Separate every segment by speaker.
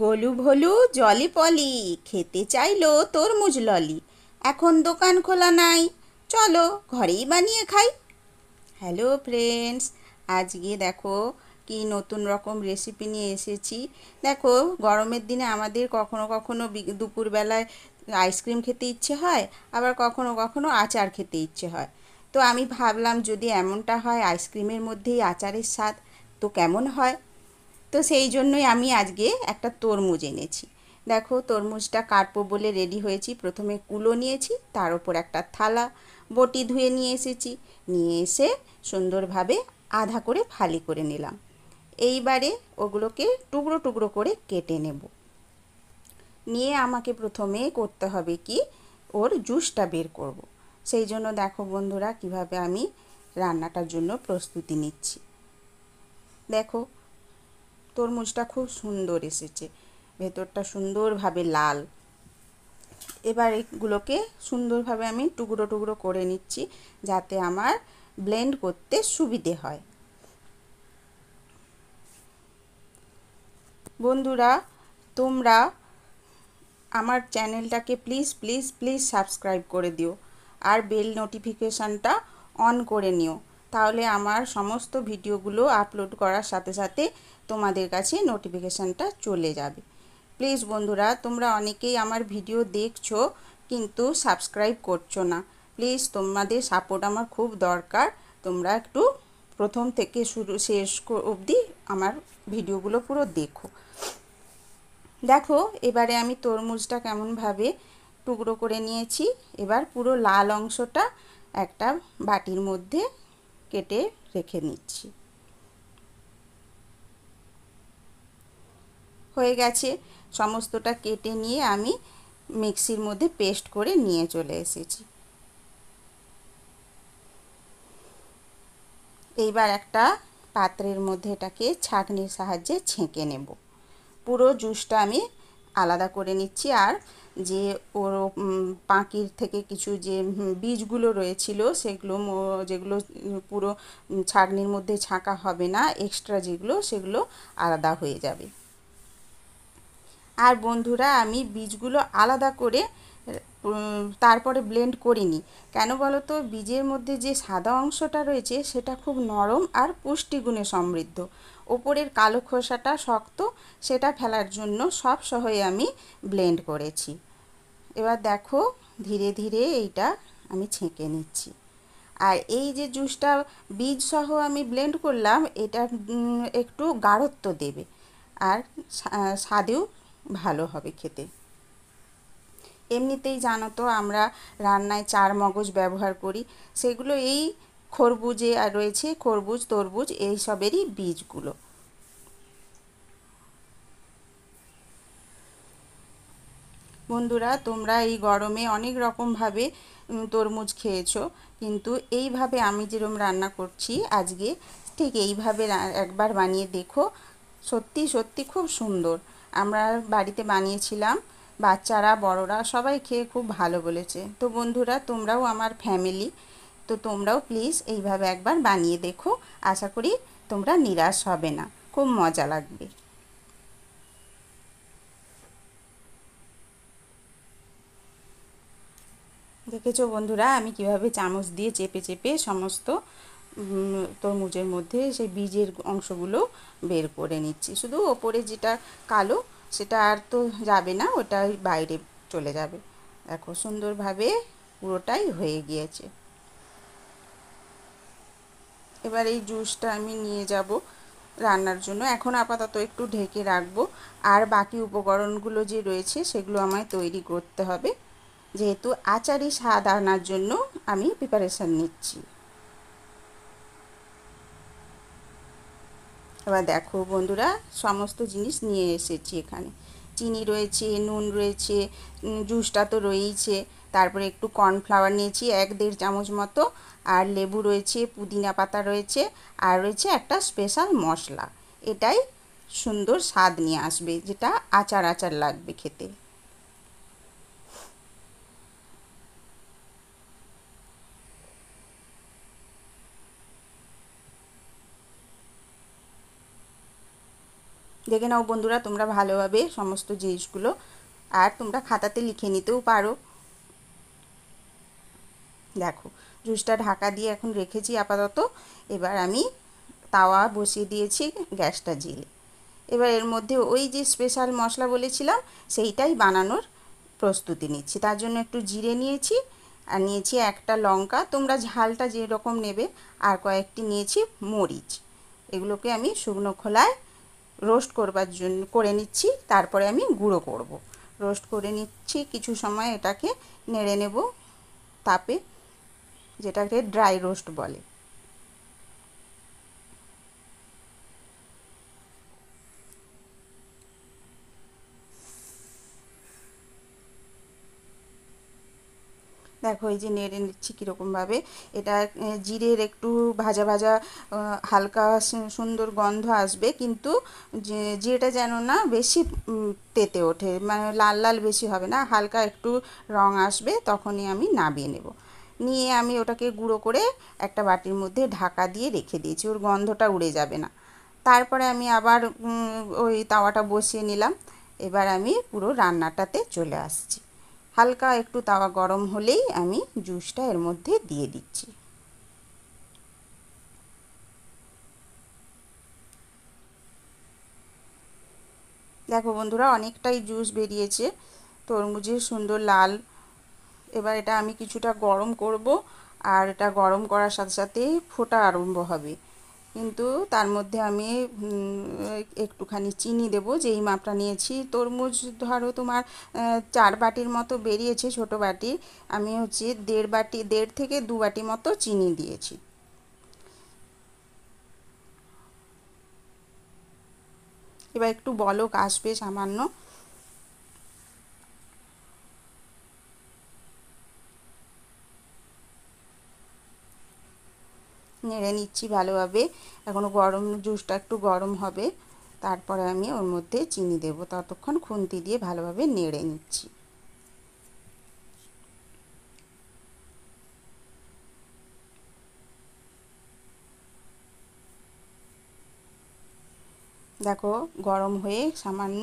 Speaker 1: গোলু ভোলু জলি পলি খেতে চাইলো তরমুজ ললি। এখন দোকান খোলা নাই, চলো ঘরেই বানিয়ে খাই। হ্যালো ফ্রেন্ডস, আজকে দেখো কি নতুন রকম রেসিপি নিয়ে এসেছি। দেখো, গরমের দিনে আমাদের কখনো কখনো দুপুরবেলায় আইসক্রিম খেতে ইচ্ছে হয়, আবার কখনো কখনো আচার খেতে ইচ্ছে হয়। তো আমি ভাবলাম যদি এমনটা হয় আইসক্রিমের মধ্যেই আচারের স্বাদ, তো কেমন হয়। তো সেই জন্যই আমি আজকে একটা তরমুজ এনেছি। দেখো, তরমুজটা কাটবো বলে রেডি হয়েছি। প্রথমে কুলো নিয়েছি, তার ওপর একটা থালা, বটি ধুয়ে নিয়ে এসেছি। নিয়ে এসে সুন্দরভাবে আধা করে ফালি করে নিলাম। এইবারে ওগুলোকে টুকরো টুকরো করে কেটে নেব। নিয়ে আমাকে প্রথমে করতে হবে কি, ওর জুসটা বের করব। সেই জন্য দেখো বন্ধুরা, কিভাবে আমি রান্নাটার জন্য প্রস্তুতি নিচ্ছি। দেখো, তরমুজটা খুব সুন্দর এসেছে, ভেতরটা সুন্দরভাবে লাল। এবার এগুলোকে সুন্দরভাবে আমি টুকরো টুকরো করে নিচ্ছি, যাতে আমার ব্লেন্ড করতে সুবিধে হয়। বন্ধুরা, তোমরা আমার চ্যানেলটাকে প্লিজ প্লিজ প্লিজ সাবস্ক্রাইব করে দিও, আর বেল নোটিফিকেশানটা অন করে নিও। তাহলে আমার সমস্ত ভিডিওগুলো আপলোড করার সাথে সাথে তোমাদের কাছে নোটিফিকেশানটা চলে যাবে। প্লিজ বন্ধুরা, তোমরা অনেকেই আমার ভিডিও দেখছো কিন্তু সাবস্ক্রাইব করছো না। প্লিজ, তোমাদের সাপোর্ট আমার খুব দরকার। তোমরা একটু প্রথম থেকে শুরু শেষ অবধি আমার ভিডিওগুলো পুরো দেখো। দেখো, এবারে আমি তরমুজটা কেমনভাবে টুকরো করে নিয়েছি। এবার পুরো লাল অংশটা একটা বাটির মধ্যে কেটে রেখে নিচ্ছি। হয়ে গেছে, সমস্তটা কেটে নিয়ে আমি মিক্সির মধ্যে পেস্ট করে নিয়ে চলে এসেছি। এইবার একটা পাত্রের মধ্যে এটাকে ছাঁকনির সাহায্যে ছেঁকে নেব। পুরো জুসটা আমি আলাদা করে নিচ্ছি। আর যে ওর পাঁকির থেকে কিছু যে বীজগুলো রয়েছিল, সেগুলো যেগুলো পুরো ছাঁকনির মধ্যে ছাঁকা হবে না, এক্সট্রা যেগুলো, সেগুলো আলাদা হয়ে যাবে। আর বন্ধুরা, আমি বীজগুলো আলাদা করে তারপরে ব্লেন্ড করিনি। কেন বলো তো, বীজের মধ্যে যে সাদা অংশটা রয়েছে সেটা খুব নরম আর পুষ্টিগুণে সমৃদ্ধ। ওপরের কালো খোসাটা শক্ত, সেটা ফেলার জন্য সব সহই আমি ব্লেন্ড করেছি। এবার দেখো, ধীরে ধীরে এইটা আমি ছেঁকে নিচ্ছি। আর এই যে জুসটা বীজ সহ আমি ব্লেন্ড করলাম, এটা একটু গাঢ়ত্ব দেবে, আর স্বাদেও ভালো হবে খেতে। এমনিতেই জানো তো আমরা রান্নায় চার মগজ ব্যবহার করি, সেগুলো এই খরবুজে আর রয়েছে, খরবুজ তরমুজ এই সবেরই বীজগুলো। বন্ধুরা, তোমরা এই গরমে অনেক রকমভাবে তরমুজ খেয়েছো, কিন্তু এইভাবে আমি যেরকম রান্না করছি আজকে, ঠিক এইভাবে একবার বানিয়ে দেখো। সত্যি সত্যি খুব সুন্দর। আমরা বাড়িতে বানিয়েছিলাম, বাচ্চারা বড়রা সবাই খেয়ে খুব ভালো বলেছে। তো বন্ধুরা, তোমরাও আমার ফ্যামিলি, তো তোমরাও প্লিজ এইভাবে একবার বানিয়ে দেখো। আশা করি তোমরা নিরাশ হবে না, খুব মজা লাগবে। দেখেছো বন্ধুরা, আমি কিভাবে চামচ দিয়ে চেপে চেপে সমস্ত তরমুজের মধ্যে সেই বীজের অংশগুলো বের করে নিচ্ছি। শুধু ওপরে যেটা কালো, সেটা আর তো যাবে না, ওটাই বাইরে চলে যাবে। দেখো, সুন্দরভাবে পুরোটাই হয়ে গিয়েছে। এবার এই জুসটা আমি নিয়ে যাব রান্নার জন্য। এখন আপাতত একটু ঢেকে রাখবো, আর বাকি উপকরণগুলো যে রয়েছে সেগুলো আমায় তৈরি করতে হবে, যেহেতু আচারি স্বাদ আনার জন্য আমি প্রিপারেশান নিচ্ছি। এবার দেখো বন্ধুরা, সমস্ত জিনিস নিয়ে এসেছি এখানে। চিনি রয়েছে, নুন রয়েছে, জুসটা তো রয়েইছে, তারপরে একটু কর্নফ্লাওয়ার নিয়েছি 1-1.5 চামচ মতো, আর লেবু রয়েছে, পুদিনা পাতা রয়েছে, আর রয়েছে একটা স্পেশাল মশলা। এটাই সুন্দর স্বাদ নিয়ে আসবে, যেটা আচার আচার লাগবে খেতে। দেখে নাও বন্ধুরা তোমরা ভালোভাবে সমস্ত জিনিসগুলো, আর তোমরা খাতাতে লিখে নিতেও পারো। দেখো জুসটা ঢাকা দিয়ে এখন রেখেছি আপাতত। এবার আমি তাওয়া বসিয়ে দিয়েছি, গ্যাসটা জ্বেলে। এবার এর মধ্যে ওই যে স্পেশাল মশলা বলেছিলাম সেইটাই বানানোর প্রস্তুতি নিচ্ছি। তার জন্য একটু জিরে নিয়েছি, আর নিয়েছি একটা লঙ্কা, তোমরা ঝালটা যেরকম নেবে, আর কয়েকটি নিয়েছি মরিচ। এগুলোকে আমি শুকনো খোলায় রোস্ট করবার জন্য করে নিচ্ছি, তারপরে আমি গুঁড়ো করব। রোস্ট করে নিচ্ছি, কিছু সময় এটাকে নেড়ে নেব তাপে, যেটাকে ড্রাই রোস্ট বলে। দেখো এই যে নেড়ে নিচ্ছি কীরকমভাবে। এটা জিরের একটু ভাজা ভাজা হালকা সুন্দর গন্ধ আসবে, কিন্তু জিরেটা যেন না বেশি তেতে ওঠে, মানে লাল লাল বেশি হবে না, হালকা একটু রং আসবে, তখনই আমি নামিয়ে নেব। নিয়ে আমি ওটাকে গুঁড়ো করে একটা বাটির মধ্যে ঢাকা দিয়ে রেখে দিয়েছি, ওর গন্ধটা উড়ে যাবে না। তারপরে আমি আবার ওই তাওয়াটা বসিয়ে নিলাম। এবার আমি পুরো রান্নাটাতে চলে আসছি। হালকা একটু তাওয়া গরম হলেই আমি জুসটা এর মধ্যে দিয়ে দিচ্ছি। দেখো বন্ধুরা অনেকটাই জুস বেরিয়েছে, তরমুজের সুন্দর লাল। এবার এটা আমি কিছুটা গরম করব, আর এটা গরম করার সাথে সাথে ফোটা আরম্ভ হবে। কিন্তু তার মধ্যে আমি একটুখানি চিনি দেবো, যেই মাপটা নিয়েছি। তরমুজ ধরো তোমার 4 বাটির মতো বেরিয়েছে, ছোটো বাটির। আমি হচ্ছে 1.5 বাটি, 1.5 থেকে 2 বাটি মতো চিনি দিয়েছি। এবার একটু বলক আসবে সামান্য। নেড়ে নিচ্ছি ভালোভাবে। এখনও গরম, জুসটা একটু গরম হবে, তারপরে আমি ওর মধ্যে চিনি দেবো। ততক্ষণ খুন্তি দিয়ে ভালোভাবে নেড়ে নিচ্ছি। দেখো গরম হয়ে সামান্য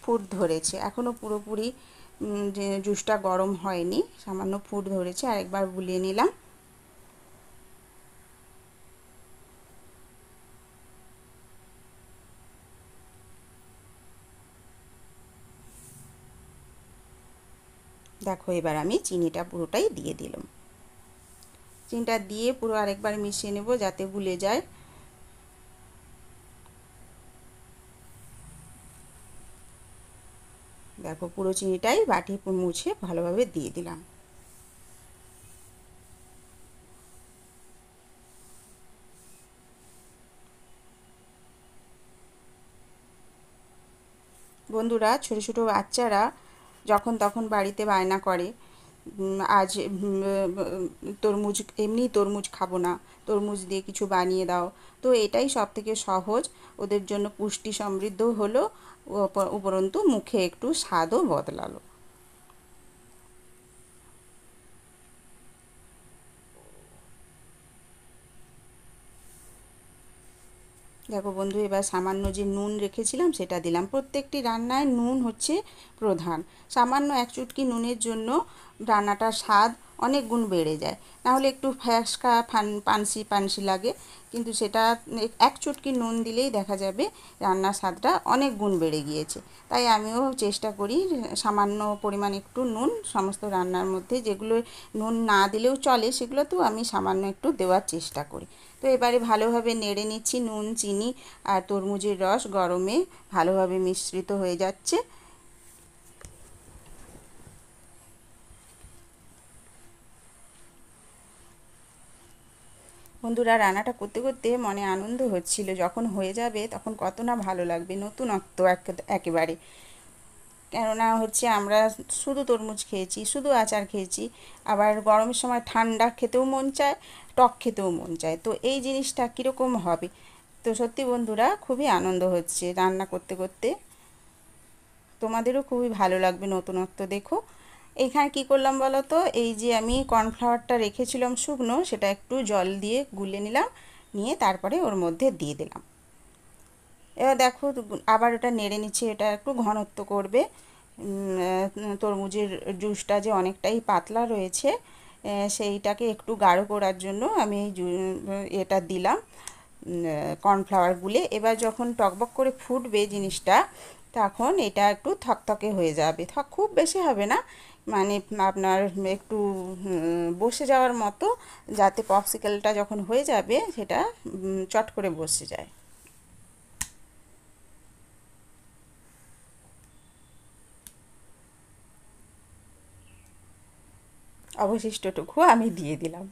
Speaker 1: ফুট ধরেছে, এখনও পুরোপুরি যে জুসটা গরম হয়নি, সামান্য ফুট ধরেছে। আরেকবার বুলিয়ে নিলাম। দেখো এবার আমি চিনিটা পুরোটাই দিয়ে দিলাম। চিনিটা দিয়ে পুরো আরেকবার মিশিয়ে নেব যাতে গুলে যায়। দেখো পুরো চিনিটাই বাটি মুছে ভালোভাবে দিয়ে দিলাম। বন্ধুরা ছোটো ছোটো বাচ্চারা যখন তখন বাড়িতে বায়না করে, আজ তরমুজ, এমনি তরমুজ খাবো না, তরমুজ দিয়ে কিছু বানিয়ে দাও। তো এটাই সবথেকে সহজ, ওদের জন্য পুষ্টি সমৃদ্ধ হলো, উপরন্তু মুখে একটু স্বাদও বদলালো। দেখো বন্ধু এবার সামান্য যে নুন রেখেছিলাম সেটা দিলাম। প্রত্যেকটি রান্নায় নুন হচ্ছে প্রধান। সামান্য 1 চুটকি নুনের জন্য রান্নাটার স্বাদ অনেক গুণ বেড়ে যায়। নাহলে একটু ফ্যাসকা পানসি পানসি লাগে, কিন্তু সেটা 1 চুটকি নুন দিলেই দেখা যাবে রান্নার স্বাদটা অনেক গুণ বেড়ে গিয়েছে। তাই আমিও চেষ্টা করি সামান্য পরিমাণ একটু নুন সমস্ত রান্নার মধ্যে, যেগুলো নুন না দিলেও চলে সেগুলোতেও আমি সামান্য একটু দেওয়ার চেষ্টা করি। তো এবারে ভালোভাবে নেড়ে নিচ্ছি। নুন, চিনি আর তরমুজের রস গরমে ভালোভাবে মিশ্রিত হয়ে যাচ্ছে। বন্ধুরা রান্নাটা করতে করতে মনে আনন্দ হচ্ছিল, যখন হয়ে যাবে তখন কত না ভালো লাগবে, নতুনত্ব একেবারে। কেননা হচ্ছে আমরা শুধু তরমুজ খেয়েছি, শুধু আচার খেয়েছি, আবার গরমের সময় ঠান্ডা খেতেও মন চায়, টক খেতেও মন চায়। তো এই জিনিসটা কীরকম হবে? তো সত্যি বন্ধুরা খুবই আনন্দ হচ্ছে রান্না করতে করতে। তোমাদেরও খুবই ভালো লাগবে নতুনত্ব দেখো। এইখানে কি করলাম বলো তো, এই যে আমি কর্নফ্লাওয়ারটা রেখেছিলাম শুকনো, সেটা একটু জল দিয়ে গুলে নিলাম, নিয়ে তারপরে ওর মধ্যে দিয়ে দিলাম। এবার দেখো আবার এটা নেড়ে নিচ্ছি, এটা একটু ঘনত্ব করবে। তরমুজের জুসটা যে অনেকটাই পাতলা রয়েছে, সেইটাকে একটু গাঢ় করার জন্য আমি এই এটা দিলাম, কর্নফ্লাওয়ার গুলে। এবার যখন টকবক করে ফুটবে জিনিসটা, তখন এটা একটু থকথকে হয়ে যাবে, খুব বেশি হবে না, মানে আপনার একটু বসে যাওয়ার মতো, যাতে পপসিকেলটা যখন হয়ে যাবে সেটা চট করে বসে যায়। অবশিষ্টটুকু আমি দিয়ে দিলাম।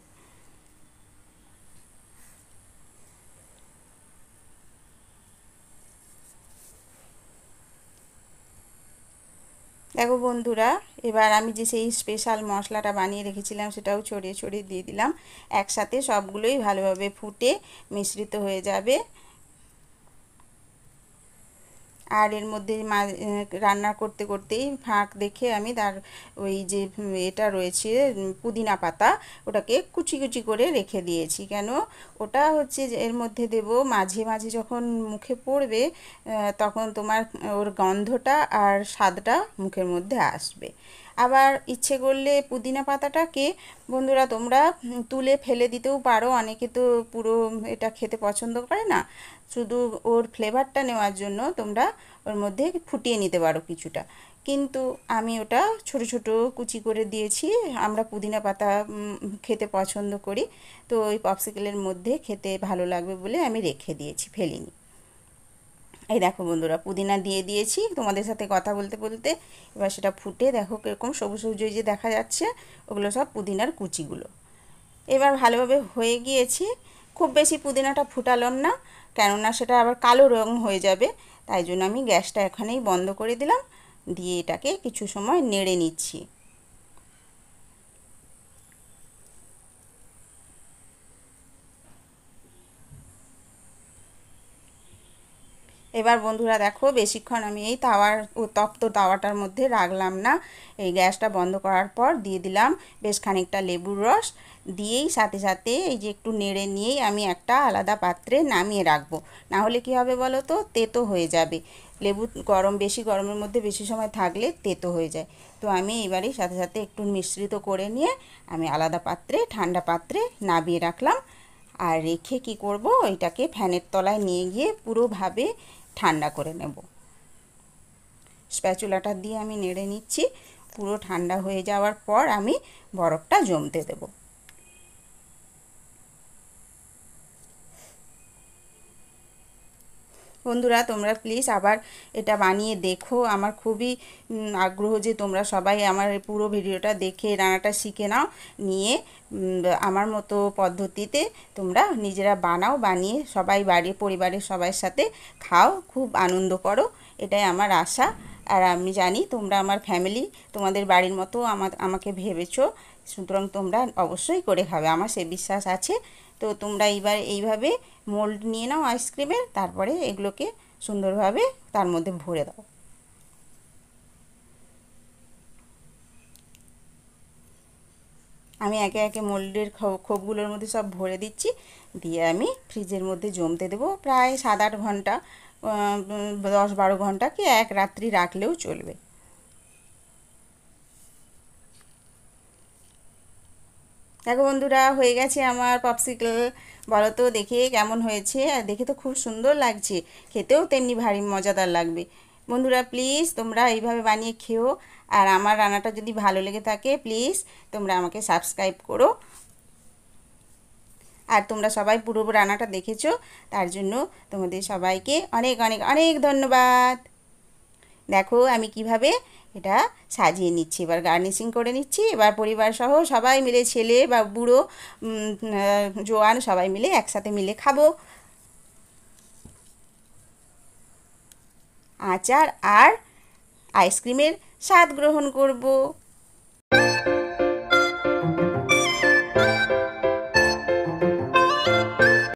Speaker 1: দেখো বন্ধুরা, এবার আমি যে সেই স্পেশাল মশলাটা বানিয়ে রেখেছিলাম সেটাও ছড়িয়ে ছড়িয়ে দিয়ে দিলাম। একসাথে সবগুলোই ভালোভাবে ফুটে মিশ্রিত হয়ে যাবে। আর এর মধ্যে রান্না করতে করতেই ফাঁক দেখে আমি তার ওই যে এটা রয়েছে পুদিনা পাতা, ওটাকে কুচি কুচি করে রেখে দিয়েছি। কেন, ওটা হচ্ছে যে এর মধ্যে দেব, মাঝে মাঝে যখন মুখে পড়বে তখন তোমার ওর গন্ধটা আর স্বাদটা মুখের মধ্যে আসবে। আবার ইচ্ছে করলে পুদিনা পাতাটাকে বন্ধুরা তোমরা তুলে ফেলে দিতেও পারো, অনেকে তো পুরো এটা খেতে পছন্দ করে না, শুধু ওর ফ্লেভারটা নেওয়ার জন্য তোমরা ওর মধ্যে ফুটিয়ে নিতে পারো কিছুটা। কিন্তু আমি ওটা ছোট ছোট কুচি করে দিয়েছি, আমরা পুদিনা পাতা খেতে পছন্দ করি, তো ওই পপসিকেলের মধ্যে খেতে ভালো লাগবে বলে আমি রেখে দিয়েছি, ফেলিনি। এই দেখো বন্ধুরা, পুদিনা দিয়ে দিয়েছি তোমাদের সাথে কথা বলতে বলতে। এবার সেটা ফুটে দেখো কীরকম সবুজ সবুজ যে দেখা যাচ্ছে, ওগুলো সব পুদিনার কুচিগুলো। এবার ভালোভাবে হয়ে গিয়েছে। খুব বেশি পুদিনাটা ফুটালাম না, কেননা সেটা আবার কালো রং হয়ে যাবে, তাই জন্য আমি গ্যাসটা এখানেই বন্ধ করে দিলাম, দিয়ে এটাকে কিছু সময় নেড়ে নিচ্ছি। এবার বন্ধুরা দেখো, বেশিক্ষণ আমি এই তপ্ত তাওয়াটার মধ্যে রাখলাম না, এই গ্যাসটা বন্ধ করার পর দিয়ে দিলাম বেশ খানিকটা লেবুর রস, দিয়েই সাথে সাথে এই যে একটু নেড়ে নিয়েই আমি একটা আলাদা পাত্রে নামিয়ে রাখবো। না হলে কী হবে বলো তো, তেতো হয়ে যাবে। লেবু বেশি গরমের মধ্যে বেশি সময় থাকলে তেতো হয়ে যায়। তো আমি এবারেই সাথে সাথে একটু মিশ্রিত করে নিয়ে আমি আলাদা পাত্রে, ঠান্ডা পাত্রে নামিয়ে রাখলাম। আর রেখে কি করব, এটাকে ফ্যানের তলায় নিয়ে গিয়ে পুরোভাবে ঠান্ডা করে নেব। স্প্যাচুলাটা দিয়ে আমি নেড়ে নিচ্ছি। পুরো ঠান্ডা হয়ে যাওয়ার পর আমি বরফটা জমতে দেব। বন্ধুরা তোমরা প্লিজ আবার এটা বানিয়ে দেখো, আমার খুবই আগ্রহ যে তোমরা সবাই আমার পুরো ভিডিওটা দেখে রান্নাটা শিখে নাও, নিয়ে আমার মতো পদ্ধতিতে তোমরা নিজেরা বানাও, বানিয়ে সবাই পরিবারের সবার সাথে খাও, খুব আনন্দ করো, এটাই আমার আশা। আর আমি জানি তোমরা আমার ফ্যামিলি, তোমাদের বাড়ির মতো আমাকে ভেবেছো, সুতরাং তোমরা অবশ্যই করে খাবে, আমার সে বিশ্বাস আছে। তো তোমরা এইভাবে মোল্ড নিয়ে নাও আইসক্রিমের, তারপরে এগুলোকে সুন্দরভাবে তার মধ্যে ভরে দাও। আমি একে একে মোল্ডের খোপগুলোর মধ্যে সব ভরে দিচ্ছি, দিয়ে আমি ফ্রিজের মধ্যে জমতে দেবো প্রায় 7-8 ঘন্টা, 10-12 ঘন্টা কি এক রাত্রি রাখলেও চলবে। দেখো বন্ধুরা, হয়ে গেছে আমার পপসিকল। বলো তো দেখে কেমন হয়েছে, আর দেখে তো খুব সুন্দর লাগছে, খেতেও তেমনি ভারী মজাদার লাগবে। বন্ধুরা প্লিজ তোমরা এইভাবে বানিয়ে খেও, আর আমার রান্নাটা যদি ভালো লেগে থাকে প্লিজ তোমরা আমাকে সাবস্ক্রাইব করো। আর তোমরা সবাই পুরো রান্নাটা দেখেছো, তার জন্য তোমাদের সবাইকে অনেক অনেক অনেক ধন্যবাদ। দেখো আমি কিভাবে এটা সাজিয়ে নিচ্ছি, এবার গার্নিশিং করে নিচ্ছি। এবার পরিবার সহ সবাই মিলে, ছেলে বা বুড়ো, জোয়ান সবাই মিলে একসাথে মিলে খাবো, আচার আর আইসক্রিমের স্বাদ গ্রহণ করব।